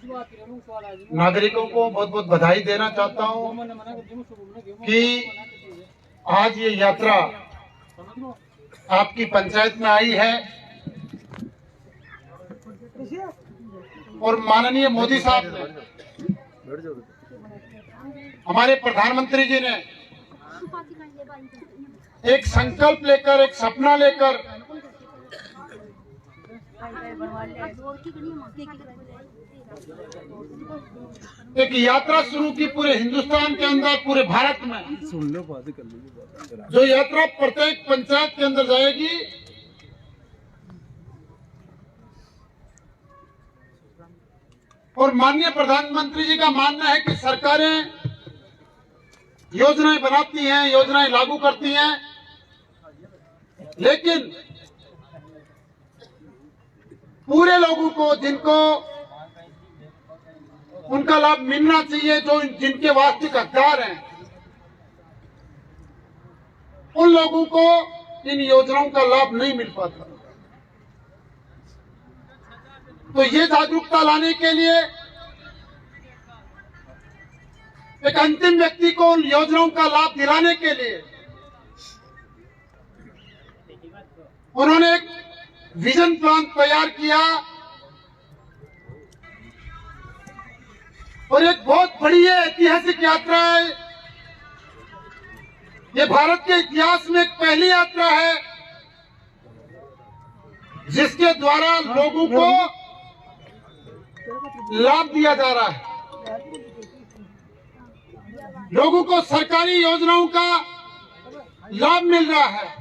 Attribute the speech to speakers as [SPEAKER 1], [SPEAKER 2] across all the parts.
[SPEAKER 1] नागरिकों को बहुत बहुत बधाई देना चाहता हूं कि आज ये यात्रा आपकी पंचायत में आई है और माननीय मोदी साहब ने, हमारे प्रधानमंत्री जी ने एक संकल्प लेकर, एक सपना लेकर एक यात्रा शुरू की पूरे हिंदुस्तान के अंदर, पूरे भारत में। जो यात्रा प्रत्येक पंचायत के अंदर जाएगी, और माननीय प्रधानमंत्री जी का मानना है कि सरकारें योजनाएं बनाती हैं, योजनाएं लागू करती हैं, लेकिन पूरे लोगों को, जिनको उनका लाभ मिलना चाहिए, जो जिनके वास्तविक हकदार हैं, उन लोगों को इन योजनाओं का लाभ नहीं मिल पाता। तो ये जागरूकता लाने के लिए एक अंतिम व्यक्ति को उन योजनाओं का लाभ दिलाने के लिए उन्होंने एक विजन प्लान तैयार किया और एक बहुत बड़ी ऐतिहासिक यात्रा है। ये भारत के इतिहास में एक पहली यात्रा है जिसके द्वारा लोगों को लाभ दिया जा रहा है, लोगों को सरकारी योजनाओं का लाभ मिल रहा है।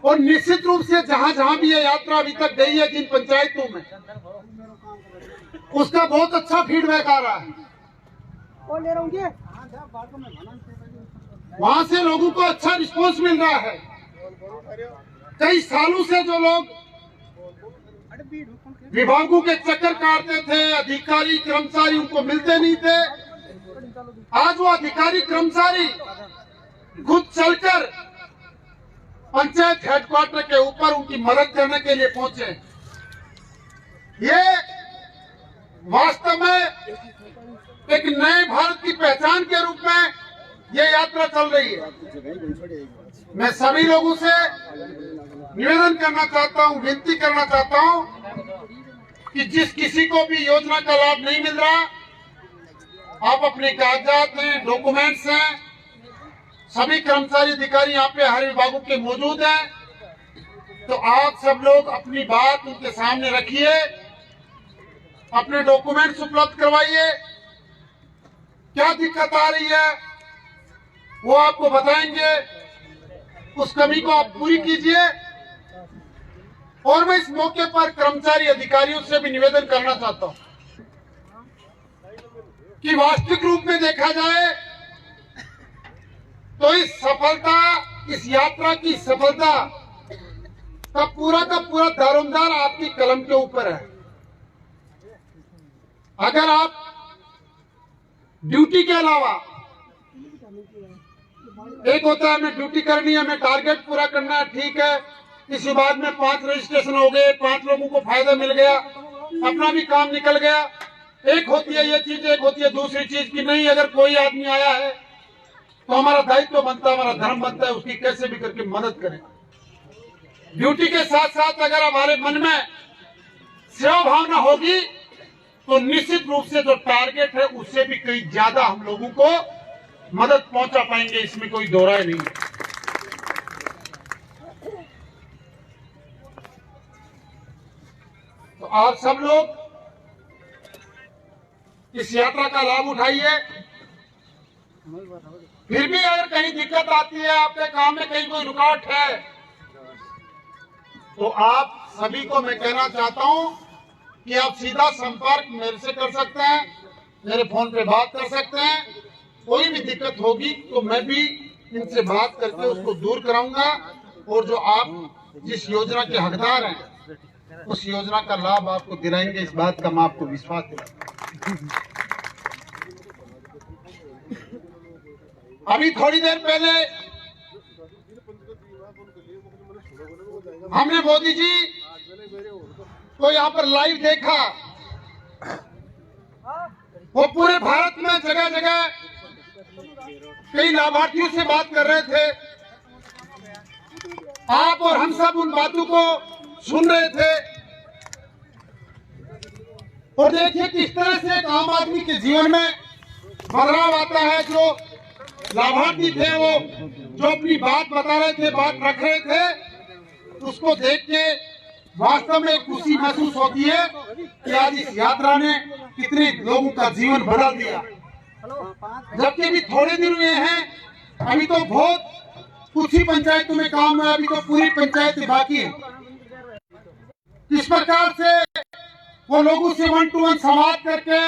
[SPEAKER 1] और निश्चित रूप से जहां जहां भी ये यात्रा अभी तक गई है, जिन पंचायतों में, उसका बहुत अच्छा फीडबैक आ रहा है। वहां से लोगों को अच्छा रिस्पॉन्स मिल रहा है। कई सालों से जो लोग विभागों के चक्कर काटते थे, अधिकारी कर्मचारी उनको मिलते नहीं थे, आज वो अधिकारी कर्मचारी खुद चलकर पंचायत हेडक्वार्टर के ऊपर उनकी मदद करने के लिए पहुंचे। ये वास्तव में एक नए भारत की पहचान के रूप में ये यात्रा चल रही है। मैं सभी लोगों से निवेदन करना चाहता हूं, विनती करना चाहता हूं कि जिस किसी को भी योजना का लाभ नहीं मिल रहा, आप अपने कागजात हैं, डॉक्यूमेंट्स हैं, सभी कर्मचारी अधिकारी यहाँ पे हर विभागों के मौजूद हैं। तो आप सब लोग अपनी बात उनके सामने रखिए, अपने डॉक्यूमेंट्स उपलब्ध करवाइए। क्या दिक्कत आ रही है वो आपको बताएंगे, उस कमी को आप पूरी कीजिए। और मैं इस मौके पर कर्मचारी अधिकारियों से भी निवेदन करना चाहता हूं कि वास्तविक रूप में देखा जाए तो इस सफलता, इस यात्रा की सफलता का पूरा दारोमदार आपकी कलम के ऊपर है। अगर आप ड्यूटी के अलावा, एक होता है हमें ड्यूटी करनी है, हमें टारगेट पूरा करना है, ठीक है, इस विभाग में 5 रजिस्ट्रेशन हो गए, 5 लोगों को फायदा मिल गया, अपना भी काम निकल गया। एक होती है ये चीज, एक होती है दूसरी चीज की नहीं, अगर कोई आदमी आया है तो हमारा दायित्व बनता है, हमारा धर्म बनता है उसकी कैसे भी करके मदद करें। ड्यूटी के साथ साथ अगर हमारे मन में सेवा भावना होगी तो निश्चित रूप से जो टारगेट है उससे भी कहीं ज्यादा हम लोगों को मदद पहुंचा पाएंगे, इसमें कोई दो राय नहीं है। तो आप सब लोग इस यात्रा का लाभ उठाइए। फिर भी अगर कहीं दिक्कत आती है, आपके काम में कहीं कोई रुकावट है, तो आप सभी को मैं कहना चाहता हूं कि आप सीधा संपर्क मेरे से कर सकते हैं, मेरे फोन पे बात कर सकते हैं। कोई भी दिक्कत होगी तो मैं भी इनसे बात करके उसको दूर कराऊंगा, और जो आप जिस योजना के हकदार हैं उस योजना का लाभ आपको दिलाएंगे, इस बात का मैं आपको विश्वास दिलाऊंगा। अभी थोड़ी देर पहले हमने मोदी जी को यहाँ पर लाइव देखा जगह जगह कई लाभार्थियों से बात कर रहे थे। आप और हम सब उन बातों को सुन रहे थे और देखिए किस तरह से एक आम आदमी के जीवन में बदलाव आता है। जो लाभार्थी थे वो जो अपनी बात बता रहे थे, बात रख रहे थे, उसको देख के वास्तव में खुशी महसूस होती है कि आज इस यात्रा ने कितने लोगों का जीवन बदल दिया। जबकि अभी थोड़े दिन हुए हैं, अभी तो बहुत कुछ ही पंचायतों में काम है, अभी तो पूरी पंचायत बाकी है। इस प्रकार से वो लोगों से 1 to 1 संवाद करके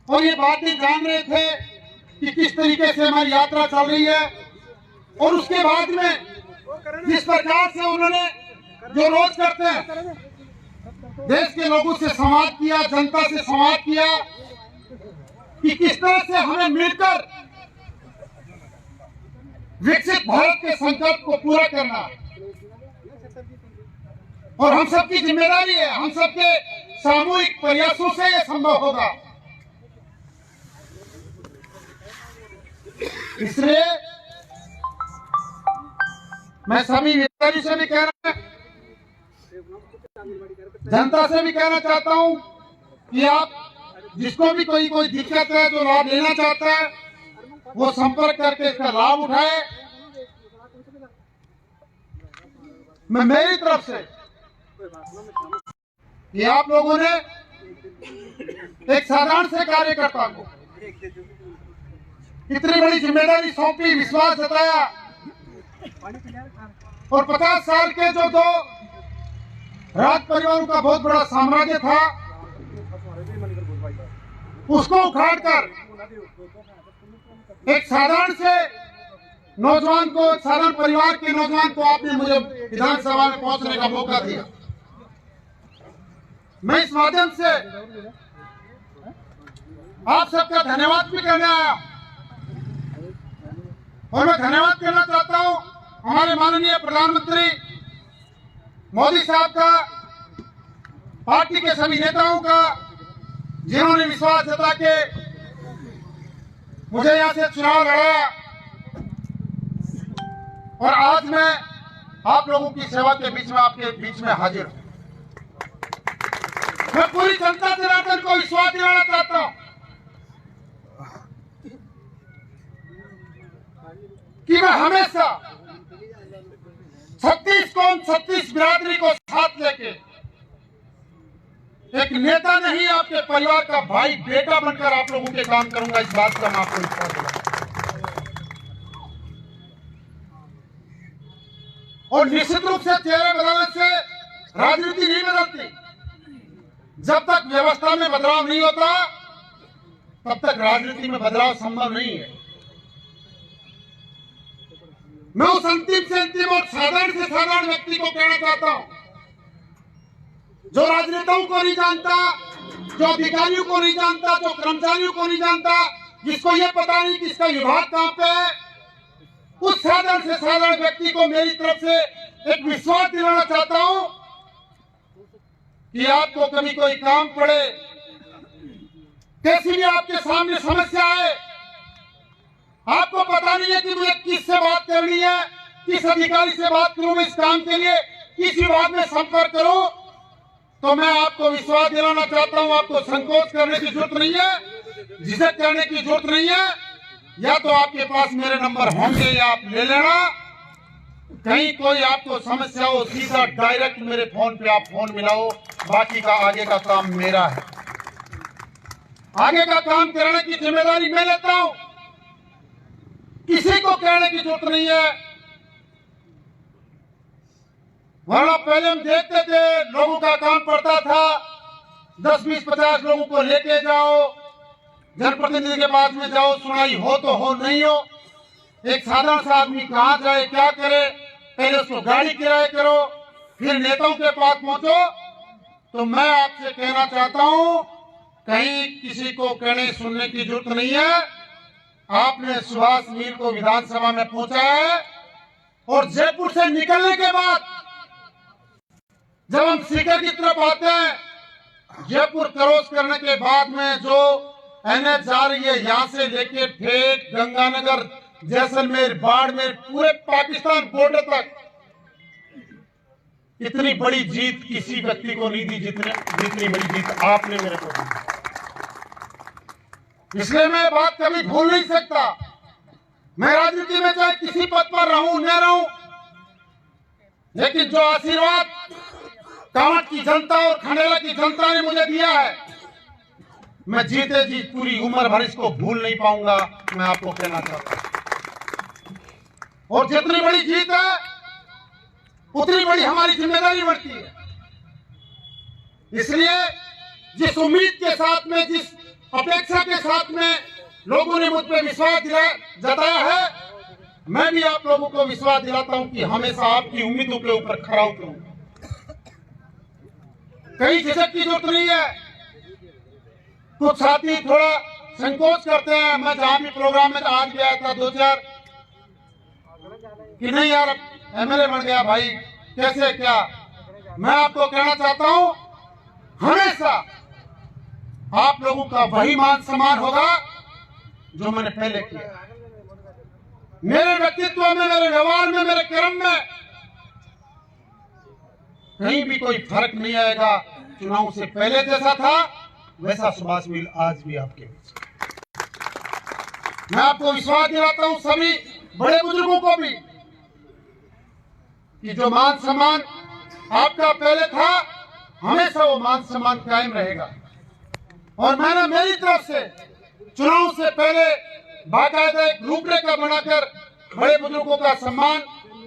[SPEAKER 1] और ये बातें जान रहे थे कि किस तरीके से हमारी यात्रा चल रही है। और उसके बाद में जिस प्रकार से उन्होंने जो रोज करते हैं, देश के लोगों से संवाद किया, जनता से संवाद किया कि किस तरह से हमें मिलकर विकसित भारत के संकल्प को पूरा करना और हम सबकी जिम्मेदारी है। हम सबके सामूहिक प्रयासों से यह संभव होगा। इसलिए मैं सभी अधिकारी से भी कह रहा, जनता से भी कहना चाहता हूं कि आप जिसको भी कोई दिक्कत है, जो लाभ लेना चाहता है, वो संपर्क करके इसका लाभ उठाए। मैं मेरी तरफ से कि आप लोगों ने एक साधारण से कार्यकर्ता को इतनी बड़ी जिम्मेदारी सौंपी, विश्वास जताया और 50 साल के जो दो राज परिवारों का बहुत बड़ा साम्राज्य था, उसको उखाड़कर एक साधारण से नौजवान को, साधारण परिवार के नौजवान को आपने मुझे विधानसभा में पहुंचने का मौका दिया। मैं इस माध्यम से आप सबका धन्यवाद भी करने आया और मैं धन्यवाद करना चाहता हूं हमारे माननीय प्रधानमंत्री मोदी साहब का, पार्टी के सभी नेताओं का, जिन्होंने विश्वास जता के मुझे यहां से चुनाव लड़ाया और आज मैं आप लोगों की सेवा के बीच में, आपके बीच में हाजिर हूं। मैं पूरी जनता जनार्दन को विश्वास दिलाना चाहता हूं कि मैं हमेशा 36 बिरादरी को साथ लेके एक नेता नहीं, आपके परिवार का भाई बेटा बनकर आप लोगों के काम करूंगा। इस बात का मैं आपको विश्वास दिलाता हूं। और निश्चित रूप से चेहरे बदलने से राजनीति नहीं बदलती। जब तक व्यवस्था में बदलाव नहीं होता, तब तक राजनीति में बदलाव संभव नहीं है। मैं उस अंतिम से अंतिम और साधारण से साधारण व्यक्ति को कहना चाहता हूं, जो राजनेताओं को नहीं जानता, जो अधिकारियों को नहीं जानता, जो कर्मचारियों को नहीं जानता, जिसको ये पता नहीं किसका विभाग कहां पे है, उस साधारण से साधारण व्यक्ति को मेरी तरफ से एक विश्वास दिलाना चाहता हूं कि आपको कभी कोई काम पड़े, कैसी भी आपके सामने समस्या है, आपको पता नहीं है कि मुझे किससे बात करनी है, किस अधिकारी से बात करूं, मैं इस काम के लिए किस विभाग में संपर्क करूं, तो मैं आपको विश्वास दिलाना चाहता हूं, आपको संकोच करने की जरूरत नहीं है, झिझक करने की जरूरत नहीं है। या तो आपके पास मेरे नंबर होंगे या आप ले लेना। कहीं कोई आपको समस्या हो, सीधा डायरेक्ट मेरे फोन पे आप फोन मिलाओ। बाकी का आगे का काम मेरा है। आगे का काम करने की जिम्मेदारी मैं लेता हूं, किसी को कहने की जरूरत नहीं है। वरना पहले हम देखते थे, लोगों का काम पड़ता था 10, 20, 50 लोगों को लेके जाओ, जनप्रतिनिधि के पास में जाओ, सुनाई हो तो हो, नहीं हो। एक साधारण सा आदमी कहां जाए, क्या करे, पहले उसको गाड़ी किराए करो, फिर नेताओं के पास पहुंचो। तो मैं आपसे कहना चाहता हूं, कहीं किसी को कहने सुनने की जरूरत नहीं है। आपने सुभाष मीर को विधानसभा में पहुंचा है और जयपुर से निकलने के बाद जब हम सीकर की तरफ आते हैं, जयपुर क्रॉस करने के बाद में जो एनएच जा रही है, यहां से लेके ठेठ गंगानगर, जैसलमेर, बाड़मेर, पूरे पाकिस्तान बॉर्डर तक। इतनी बड़ी जीत किसी व्यक्ति को नहीं दी जितनी बड़ी जीत आपने मेरे को दी। इसलिए मैं बात कभी भूल नहीं सकता। मैं राजनीति में चाहे किसी पद पर रहूं न रहूं, लेकिन जो आशीर्वाद कांवट की जनता और खंडेला की जनता ने मुझे दिया है, मैं जीते जी पूरी उम्र भर इसको भूल नहीं पाऊंगा। मैं आपको कहना चाहता हूं, और जितनी बड़ी जीत है उतनी बड़ी हमारी जिम्मेदारी बढ़ती है। इसलिए जिस उम्मीद के साथ में, जिस अपेक्षा के साथ में लोगों ने मुझ पर विश्वास जताया है, मैं भी आप लोगों को विश्वास दिलाता हूं कि हमेशा आपकी उम्मीदों के ऊपर खरा उतरूंगा। कहीं झिझक की जरूरत नहीं है। कुछ साथी थोड़ा संकोच करते हैं। मैं जहां भी प्रोग्राम में आज गया था, 2-4 कि नहीं यार एमएलए बन गया भाई, कैसे क्या। मैं आपको कहना चाहता हूं, हमेशा आप लोगों का वही मान सम्मान होगा जो मैंने पहले किया। मेरे व्यक्तित्व में, मेरे व्यवहार में, मेरे कर्म में कहीं भी कोई फर्क नहीं आएगा। चुनाव से पहले जैसा था वैसा सुभाष मिल आज भी आपके बीच। मैं आपको विश्वास दिलाता हूं, सभी बड़े बुजुर्गों को भी, कि जो मान सम्मान आपका पहले था, हमेशा वो मान सम्मान कायम रहेगा। और मैंने मेरी तरफ से चुनाव से पहले बाकायदा एक रूपरेखा बनाकर बड़े बुजुर्गों का सम्मान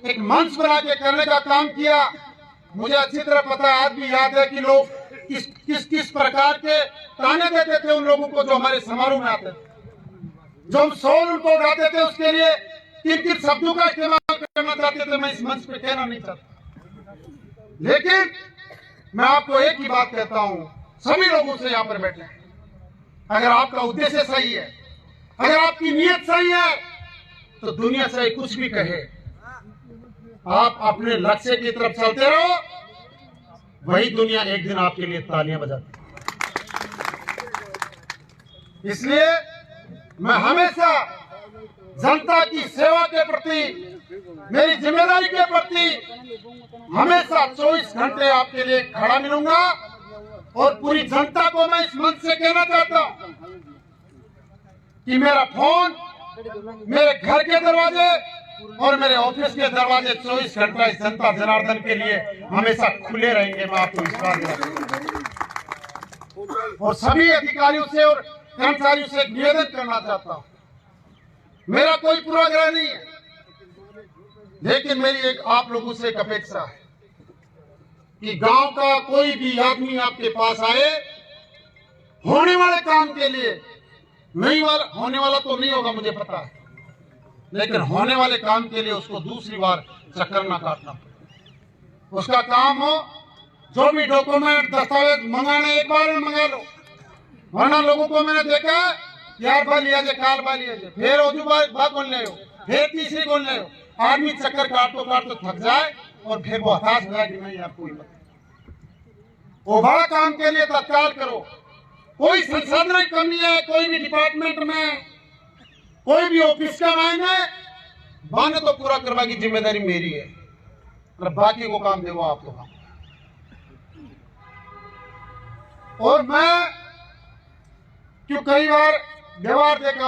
[SPEAKER 1] एक मंच बना के करने का काम किया। मुझे अच्छी तरह पता है, आज भी याद है कि लोग किस प्रकार के ताने देते थे उन लोगों को जो हमारे समारोह में आते थे। जो हम शोर उनको उठाते थे, उसके लिए किन शब्दों का इस्तेमाल करना चाहते थे, मैं इस मंच पे कहना नहीं चाहता। लेकिन मैं आपको एक ही बात कहता हूं, सभी लोगों से यहां पर बैठे, अगर आपका उद्देश्य सही है, अगर आपकी नीयत सही है, तो दुनिया से कुछ भी कहे, आप अपने लक्ष्य की तरफ चलते रहो, वही दुनिया एक दिन आपके लिए तालियां बजाती है। इसलिए मैं हमेशा जनता की सेवा के प्रति, मेरी जिम्मेदारी के प्रति हमेशा 24 घंटे आपके लिए खड़ा मिलूंगा। और पूरी जनता को मैं इस मंच से कहना चाहता हूं कि मेरा फोन, मेरे घर के दरवाजे और मेरे ऑफिस के दरवाजे 24 घंटा इस जनता जनार्दन के लिए हमेशा खुले रहेंगे। मैं आपको विश्वास दिलाता हूं, और सभी अधिकारियों से और कर्मचारियों से निवेदन करना चाहता हूं, मेरा कोई पूर्वाग्रह नहीं है, लेकिन मेरी एक आप लोगों से एक अपेक्षा है कि गांव का कोई भी आदमी आपके पास आए, होने वाले काम के लिए, नहीं होने वाला तो नहीं होगा मुझे पता है, लेकिन होने वाले काम के लिए उसको दूसरी बार चक्कर ना काटना पड़े। उसका काम हो, जो भी डॉक्यूमेंट दस्तावेज मंगाने एक बार में मंगा लो। वरना लोगों को मैंने देखा, यार बार लिया जाए, काल बार लिया जाए, फिर और बात बोलने हो, फिर तीसरी बोलने हो। आदमी चक्कर काटो थक जाए और फिर वो हताश हो जाए कि नहीं यार कोई बात, वो बड़ा काम के लिए तत्काल करो। कोई संसाधन की कमी है, कोई भी डिपार्टमेंट में, कोई भी ऑफिस का मायने माने तो पूरा करवा की जिम्मेदारी मेरी है, और बाकी को काम देगा आपको काम। और मैं क्यों कई बार व्यवहार देखा